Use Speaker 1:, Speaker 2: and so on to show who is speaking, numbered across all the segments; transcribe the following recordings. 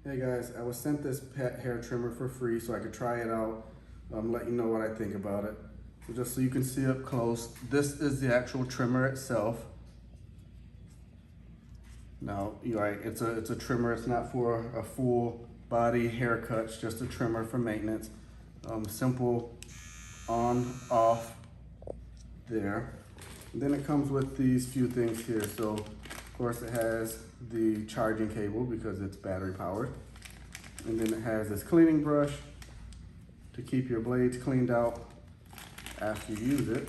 Speaker 1: Hey guys, I was sent this pet hair trimmer for free so I could try it out, let you know what I think about it. So just so you can see up close, this is the actual trimmer itself. Now, you're right, it's a trimmer, it's not for a full body haircut, it's just a trimmer for maintenance. Simple on, off, there. And then it comes with these few things here. So, of course, it has the charging cable because it's battery powered. And then it has this cleaning brush to keep your blades cleaned out after you use it.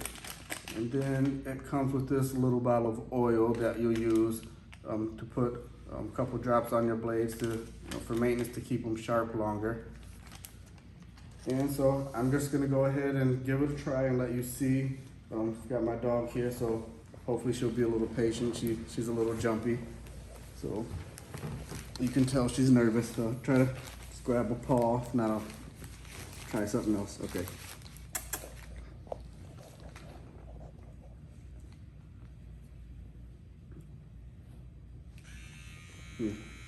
Speaker 1: And then it comes with this little bottle of oil that you'll use to put a couple drops on your blades for maintenance, to keep them sharp longer. And so I'm just gonna go ahead and give it a try and let you see. Got my dog here, so hopefully she'll be a little patient. She's a little jumpy, so you can tell she's nervous. So try to just grab a paw. If not, I'll try something else. Okay.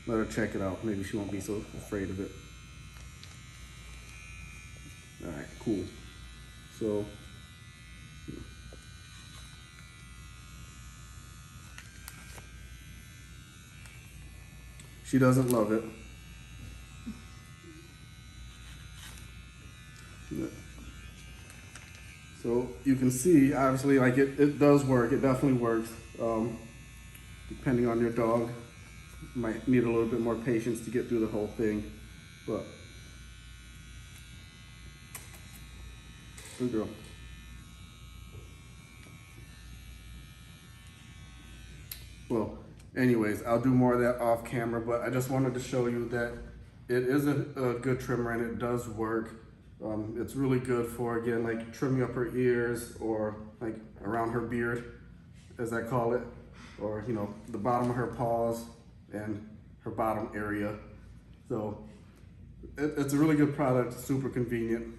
Speaker 1: Let her check it out. Maybe she won't be so afraid of it. All right, cool. So. She doesn't love it. So you can see, obviously, like it does work. It definitely works. Depending on your dog, might need a little bit more patience to get through the whole thing, but good girl. Well, anyways, I'll do more of that off camera, but I just wanted to show you that it is a good trimmer and it does work. It's really good for, again, like trimming up her ears or like around her beard, as I call it, or, you know, the bottom of her paws and her bottom area. So it's a really good product, super convenient.